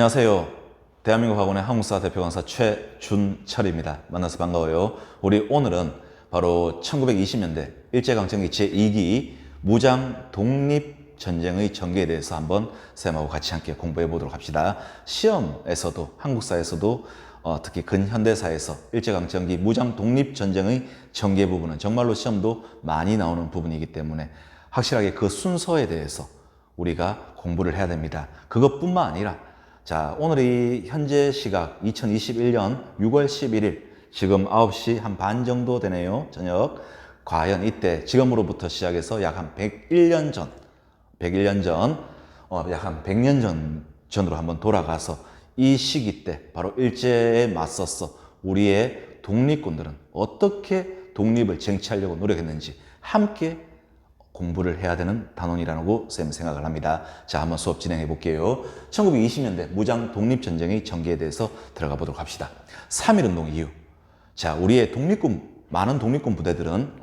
안녕하세요. 대한민국 학원의 한국사 대표 강사 최준철입니다. 만나서 반가워요. 우리 오늘은 바로 1920년대 일제강점기 제2기 무장 독립전쟁의 전개에 대해서 한번 쌤하고 같이 함께 공부해 보도록 합시다. 시험에서도 한국사에서도 특히 근현대사에서 일제강점기 무장 독립전쟁의 전개 부분은 정말로 시험도 많이 나오는 부분이기 때문에 확실하게 그 순서에 대해서 우리가 공부를 해야 됩니다. 그것뿐만 아니라 자, 오늘이 현재 시각 2021년 6월 11일 지금 9시 한 반 정도 되네요. 저녁. 과연 이때 지금으로부터 시작해서 약 한 101년 전, 약 한 100년 전으로 한번 돌아가서 이 시기 때 바로 일제에 맞서서 우리의 독립군들은 어떻게 독립을 쟁취하려고 노력했는지 함께 공부를 해야 되는 단원이라고 쌤 생각을 합니다. 자, 한번 수업 진행해 볼게요. 1920년대 무장 독립전쟁의 전개에 대해서 들어가 보도록 합시다. 3.1운동 이후. 자, 우리의 많은 독립군 부대들은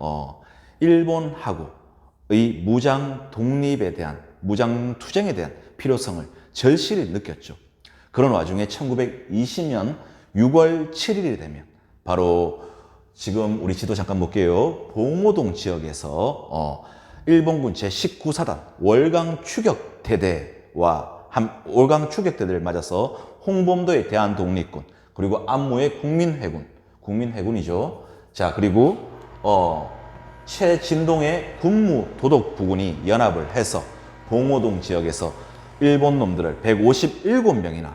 일본하고의 무장 독립에 대한, 무장 투쟁에 대한 필요성을 절실히 느꼈죠. 그런 와중에 1920년 6월 7일이 되면 바로 지금 우리 지도 잠깐 볼게요. 봉오동 지역에서 일본군 제19사단 월강 추격대대와 월강 추격대대를 맞아서 홍범도의 대한독립군, 그리고 안무의 국민회군이죠. 자, 그리고 최진동의 군무도독부군이 연합을 해서 봉오동 지역에서 일본 놈들을 157명이나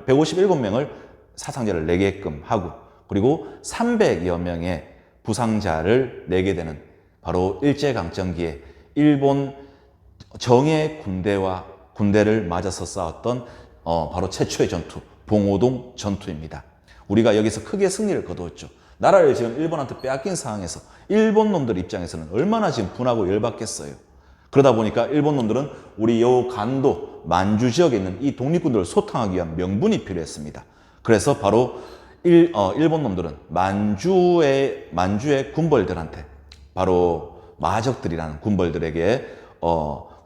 157명을 사상자를 내게끔 하고, 그리고 300여 명의 부상자를 내게 되는 바로 일제강점기에 일본 정예 군대를 맞아서 싸웠던 바로 최초의 전투, 봉오동 전투입니다. 우리가 여기서 크게 승리를 거두었죠. 나라를 지금 일본한테 빼앗긴 상황에서 일본 놈들 입장에서는 얼마나 지금 분하고 열받겠어요. 그러다 보니까 일본 놈들은 우리 요 간도 만주 지역에 있는 이 독립군들을 소탕하기 위한 명분이 필요했습니다. 그래서 바로 일본 놈들은 만주의 군벌들한테, 바로 마적들이라는 군벌들에게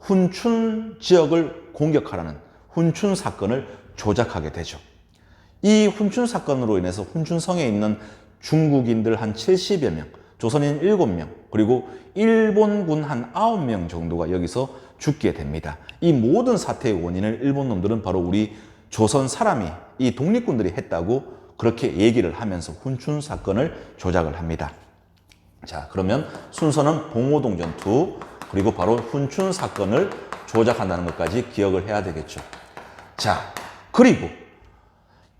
훈춘 지역을 공격하라는 훈춘 사건을 조작하게 되죠. 이 훈춘 사건으로 인해서 훈춘성에 있는 중국인들 한 70여 명, 조선인 7명, 그리고 일본군 한 9명 정도가 여기서 죽게 됩니다. 이 모든 사태의 원인을 일본 놈들은 바로 우리 조선 사람이, 이 독립군들이 했다고 그렇게 얘기를 하면서 훈춘 사건을 조작을 합니다. 자, 그러면 순서는 봉오동 전투, 그리고 바로 훈춘 사건을 조작한다는 것까지 기억을 해야 되겠죠. 자, 그리고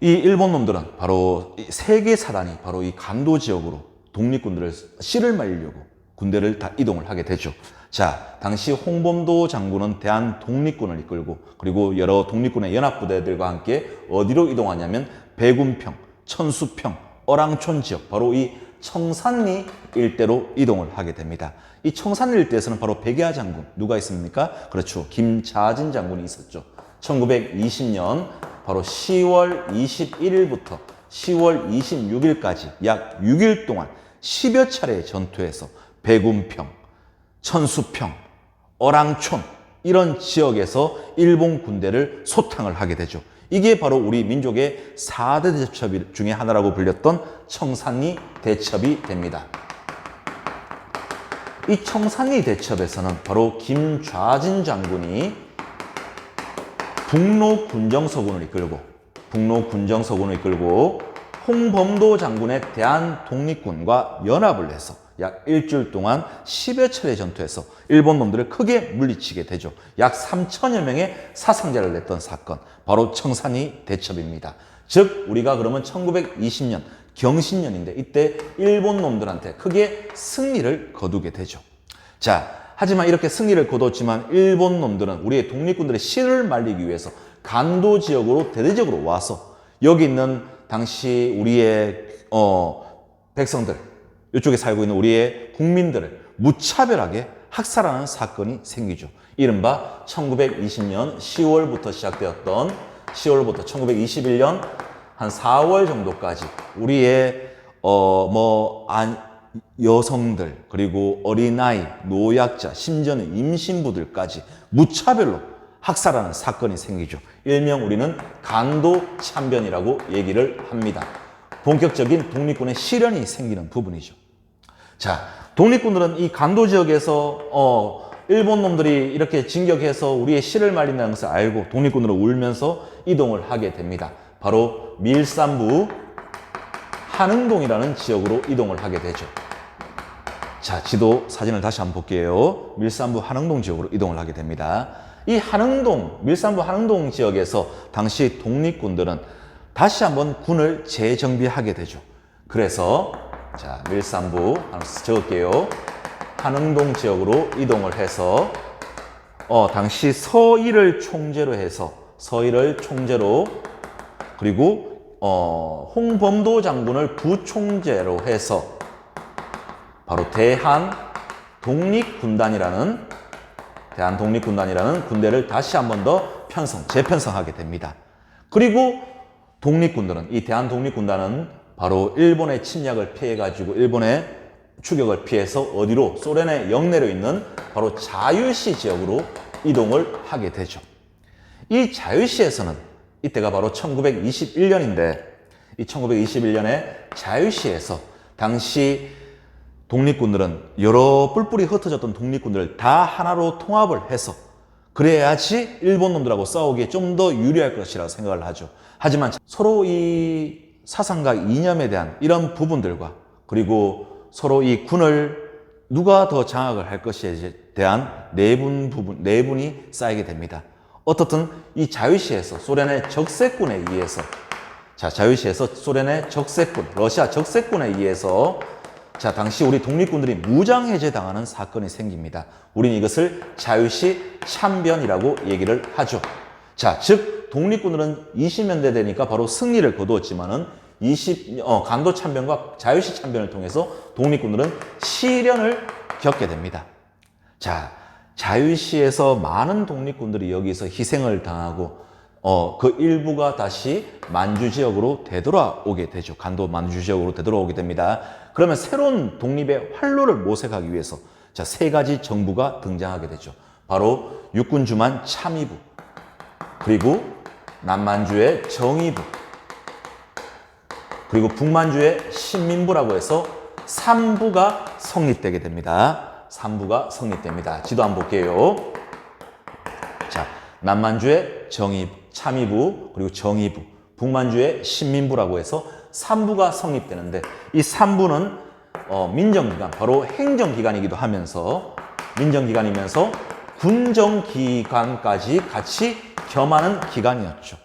이 일본 놈들은 바로 세계 사단이 바로 이 간도 지역으로 독립군들을 씨를 말리려고 군대를 다 이동을 하게 되죠. 자, 당시 홍범도 장군은 대한독립군을 이끌고, 그리고 여러 독립군의 연합부대들과 함께 어디로 이동하냐면 배군평, 천수평, 어랑촌 지역, 바로 이 청산리 일대로 이동을 하게 됩니다. 이 청산리 일대에서는 바로 백야 장군, 누가 있습니까? 그렇죠. 김자진 장군이 있었죠. 1920년 바로 10월 21일부터 10월 26일까지 약 6일 동안 10여 차례의 전투에서 배군평, 천수평, 어랑촌 이런 지역에서 일본 군대를 소탕을 하게 되죠. 이게 바로 우리 민족의 4대 대첩 중에 하나라고 불렸던 청산리 대첩이 됩니다. 이 청산리 대첩에서는 바로 김좌진 장군이 북로 군정서군을 이끌고 홍범도 장군의 대한독립군과 연합을 해서 약 일주일 동안 10여 차례 전투에서 일본 놈들을 크게 물리치게 되죠. 약 3천여 명의 사상자를 냈던 사건, 바로 청산리 대첩입니다. 즉 우리가 그러면 1920년 경신년인데 이때 일본 놈들한테 크게 승리를 거두게 되죠. 자, 하지만 이렇게 승리를 거뒀지만 일본 놈들은 우리의 독립군들의 씨를 말리기 위해서 간도 지역으로 대대적으로 와서 여기 있는 당시 우리의 백성들, 이쪽에 살고 있는 우리의 국민들을 무차별하게 학살하는 사건이 생기죠. 이른바 1920년 10월부터 시작되었던 10월부터 1921년 한 4월 정도까지 우리의 여성들, 그리고 어린아이, 노약자, 심지어는 임신부들까지 무차별로 학살하는 사건이 생기죠. 일명 우리는 간도 참변이라고 얘기를 합니다. 본격적인 독립군의 실현이 생기는 부분이죠. 자, 독립군들은 이 간도 지역에서 일본 놈들이 이렇게 진격해서 우리의 실을 말린다는 것을 알고 독립군으로 울면서 이동을 하게 됩니다. 바로 밀산부 한흥동이라는 지역으로 이동을 하게 되죠. 자, 지도 사진을 다시 한번 볼게요. 밀산부 한흥동 지역으로 이동을 하게 됩니다. 이 한흥동, 밀산부 한흥동 지역에서 당시 독립군들은 다시 한번 군을 재정비하게 되죠. 그래서 자, 밀산부 적을게요. 한흥동 지역으로 이동을 해서 당시 서일을 총재로 그리고 홍범도 장군을 부총재로 해서 바로 대한독립군단이라는 군대를 다시 한 번 더 재편성하게 됩니다. 그리고 독립군들은 이 대한독립군단은 바로 일본의 침략을 피해가지고 일본의 추격을 피해서 어디로? 소련의 영내로 있는 바로 자유시 지역으로 이동을 하게 되죠. 이 자유시에서는 이때가 바로 1921년인데 이 1921년에 자유시에서 당시 독립군들은 여러 뿔뿔이 흩어졌던 독립군들을 다 하나로 통합을 해서 그래야지 일본 놈들하고 싸우기에 좀 더 유리할 것이라고 생각을 하죠. 하지만 서로 이 사상과 이념에 대한 이런 부분들과 그리고 서로 이 군을 누가 더 장악을 할 것에 대한 내분이 쌓이게 됩니다. 어떻든 이 자유시에서 소련의 적세군에 의해서 러시아 적세군에 의해서 당시 우리 독립군들이 무장해제 당하는 사건이 생깁니다. 우리는 이것을 자유시 참변이라고 얘기를 하죠. 즉 독립군들은 20년대 되니까 바로 승리를 거두었지만은 간도 참변과 자유시 참변을 통해서 독립군들은 시련을 겪게 됩니다. 자유시에서 많은 독립군들이 여기서 희생을 당하고 그 일부가 다시 만주 지역으로 되돌아오게 되죠. 간도 만주 지역으로 되돌아오게 됩니다. 그러면 새로운 독립의 활로를 모색하기 위해서 세 가지 정부가 등장하게 되죠. 바로 육군주만 참의부, 그리고 남만주의 정의부, 그리고 북만주의 신민부라고 해서 3부가 성립되게 됩니다. 3부가 성립됩니다. 지도 한번 볼게요. 남만주의 참의부, 그리고 정의부, 북만주의 신민부라고 해서 3부가 성립되는데 이 3부는 민정기관, 바로 행정기관이기도 하면서 민정기관이면서 군정기관까지 같이 겸하는 기관이었죠.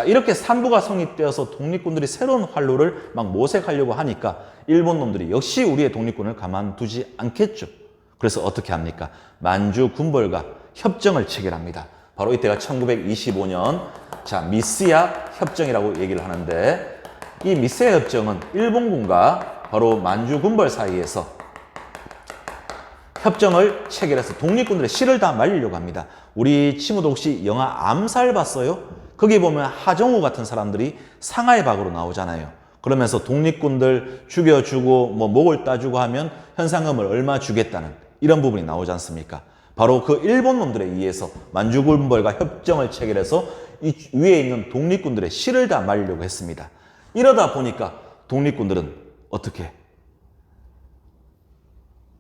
이렇게 3부가 성립되어서 독립군들이 새로운 활로를 막 모색하려고 하니까 일본 놈들이 역시 우리의 독립군을 가만두지 않겠죠. 그래서 어떻게 합니까? 만주 군벌과 협정을 체결합니다. 바로 이때가 1925년 미스야 협정이라고 얘기를 하는데 이 미스야 협정은 일본군과 바로 만주 군벌 사이에서 협정을 체결해서 독립군들의 실을 다 말리려고 합니다. 우리 친구도 혹시 영화 암살 봤어요? 거기 보면 하정우 같은 사람들이 상하이 박으로 나오잖아요. 그러면서 독립군들 죽여주고 목을 따주고 하면 현상금을 얼마 주겠다는 이런 부분이 나오지 않습니까? 바로 그 일본 놈들에 의해서 만주군벌과 협정을 체결해서 이 위에 있는 독립군들의 실을 다 말리려고 했습니다. 이러다 보니까 독립군들은 어떻게?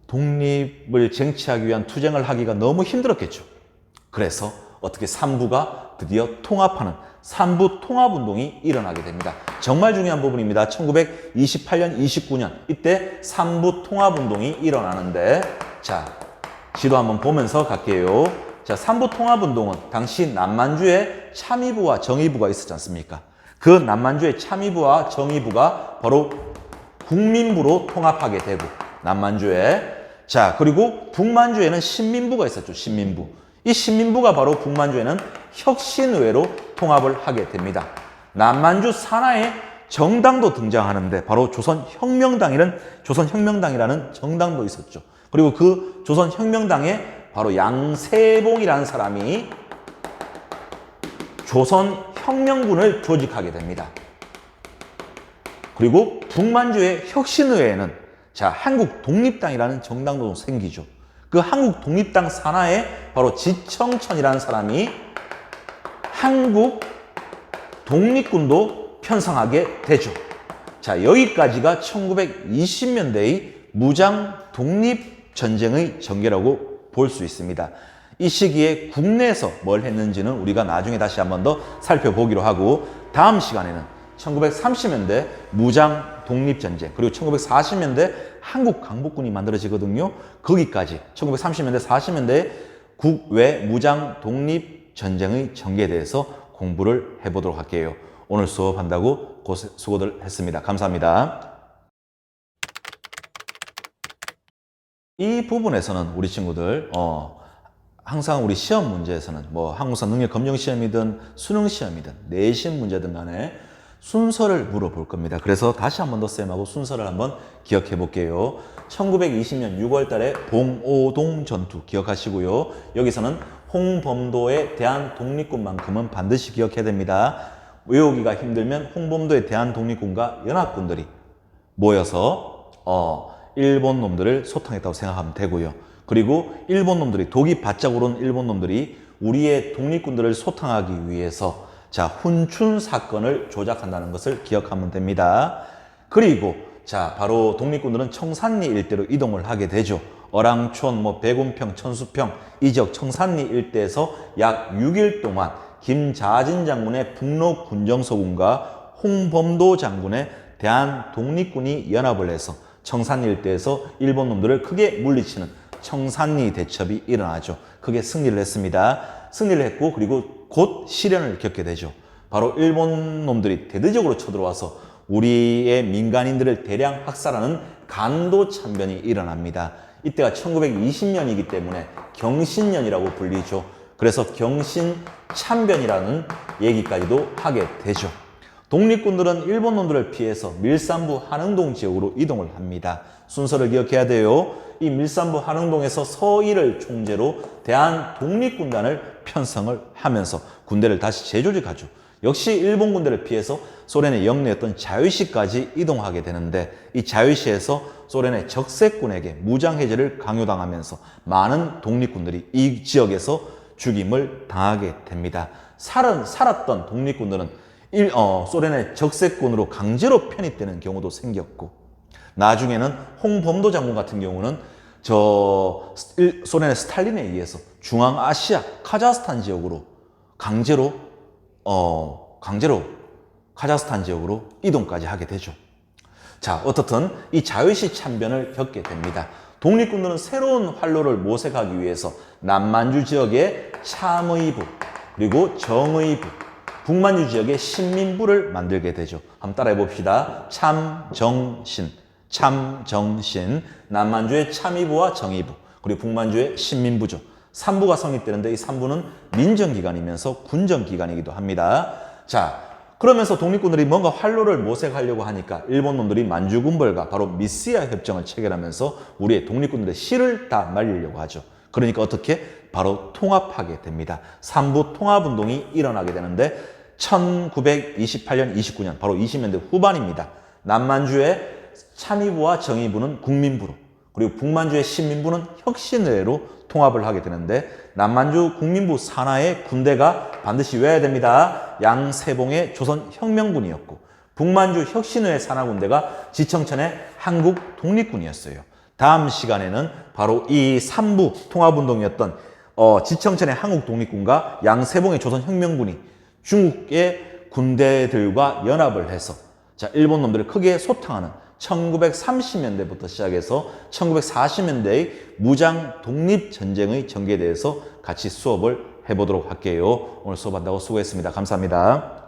독립을 쟁취하기 위한 투쟁을 하기가 너무 힘들었겠죠. 그래서 어떻게 3부가 드디어 통합하는 3부 통합운동이 일어나게 됩니다. 정말 중요한 부분입니다. 1928년, 29년 이때 3부 통합운동이 일어나는데 지도 한번 보면서 갈게요. 3부 통합운동은 당시 남만주에 참의부와 정의부가 있었지 않습니까? 그 남만주의 참의부와 정의부가 바로 국민부로 통합하게 되고 남만주에 그리고 북만주에는 신민부가 있었죠. 신민부. 이 신민부가 바로 북만주에는 혁신의회로 통합을 하게 됩니다. 남만주 산하에 정당도 등장하는데 바로 조선혁명당이라는 정당도 있었죠. 그리고 그 조선혁명당에 바로 양세봉이라는 사람이 조선혁명군을 조직하게 됩니다. 그리고 북만주의 혁신의회에는 한국독립당이라는 정당도 생기죠. 그 한국독립당 산하에 바로 지청천이라는 사람이 한국 독립군도 편성하게 되죠. 자, 여기까지가 1920년대의 무장 독립전쟁의 전개라고 볼 수 있습니다. 이 시기에 국내에서 뭘 했는지는 우리가 나중에 다시 한 번 더 살펴보기로 하고, 다음 시간에는 1930년대 무장 독립전쟁, 그리고 1940년대 한국 강복군이 만들어지거든요. 거기까지 1930년대 40년대 국외 무장 독립전쟁의 전개에 대해서 공부를 해보도록 할게요. 오늘 수업한다고 수고들 했습니다. 감사합니다. 이 부분에서는 우리 친구들 항상 우리 시험 문제에서는 뭐 한국사 능력 검정 시험이든 수능 시험이든 내신 문제든 간에 순서를 물어볼 겁니다. 그래서 다시 한 번 더 쌤하고 순서를 한번 기억해 볼게요. 1920년 6월 달에 봉오동 전투 기억하시고요. 여기서는 홍범도의 대한독립군만큼은 반드시 기억해야 됩니다. 외우기가 힘들면 홍범도의 대한독립군과 연합군들이 모여서 일본 놈들을 소탕했다고 생각하면 되고요. 그리고 일본 놈들이, 독이 바짝 오른 일본 놈들이 우리의 독립군들을 소탕하기 위해서 자, 훈춘 사건을 조작한다는 것을 기억하면 됩니다. 그리고 자, 바로 독립군들은 청산리 일대로 이동을 하게 되죠. 어랑촌, 백운평, 천수평 이 지역 청산리 일대에서 약 6일 동안 김자진 장군의 북로 군정서군과 홍범도 장군의 대한독립군이 연합을 해서 청산리 일대에서 일본 놈들을 크게 물리치는 청산리 대첩이 일어나죠. 크게 승리를 했습니다. 승리를 했고, 그리고 곧 시련을 겪게 되죠. 바로 일본 놈들이 대대적으로 쳐들어와서 우리의 민간인들을 대량 학살하는 간도 참변이 일어납니다. 이때가 1920년이기 때문에 경신년이라고 불리죠. 그래서 경신 참변이라는 얘기까지도 하게 되죠. 독립군들은 일본 놈들을 피해서 밀산부 한흥동 지역으로 이동을 합니다. 순서를 기억해야 돼요. 이 밀산부 한흥동에서 서일을 총재로 대한독립군단을 편성을 하면서 군대를 다시 재조직하죠. 역시 일본 군대를 피해서 소련의 영내였던 자유시까지 이동하게 되는데, 이 자유시에서 소련의 적색군에게 무장해제를 강요당하면서 많은 독립군들이 이 지역에서 죽임을 당하게 됩니다. 살았던 독립군들은 소련의 적색군으로 강제로 편입되는 경우도 생겼고, 나중에는 홍범도 장군 같은 경우는 소련의 스탈린에 의해서 중앙아시아 카자흐스탄 지역으로 강제로 카자흐스탄 지역으로 이동까지 하게 되죠. 자, 어떻든 이 자유시 참변을 겪게 됩니다. 독립군들은 새로운 활로를 모색하기 위해서 남만주 지역에 참의부, 그리고 정의부, 북만주 지역에 신민부를 만들게 되죠. 한번 따라해 봅시다. 참정신, 남만주의 참의부와 정의부, 그리고 북만주의 신민부죠. 3부가 성립되는데 이 3부는 민정기관이면서 군정기관이기도 합니다. 자, 그러면서 독립군들이 뭔가 활로를 모색하려고 하니까 일본 놈들이 만주군벌과 바로 미스야 협정을 체결하면서 우리의 독립군들의 씨를 다 말리려고 하죠. 그러니까 어떻게? 바로 통합하게 됩니다. 3부 통합운동이 일어나게 되는데 1928년, 29년, 바로 20년대 후반입니다. 남만주의 참의부와 정의부는 국민부로, 그리고 북만주의 신민부는 혁신의회로 통합을 하게 되는데, 남만주 국민부 산하의 군대가 반드시 외워야 됩니다. 양세봉의 조선혁명군이었고, 북만주 혁신의회 산하 군대가 지청천의 한국 독립군이었어요. 다음 시간에는 바로 이 3부 통합운동이었던 지청천의 한국 독립군과 양세봉의 조선혁명군이 중국의 군대들과 연합을 해서 자, 일본 놈들을 크게 소탕하는 1930년대부터 시작해서 1940년대의 무장 독립전쟁의 전개에 대해서 같이 수업을 해보도록 할게요. 오늘 수업한다고 수고했습니다. 감사합니다.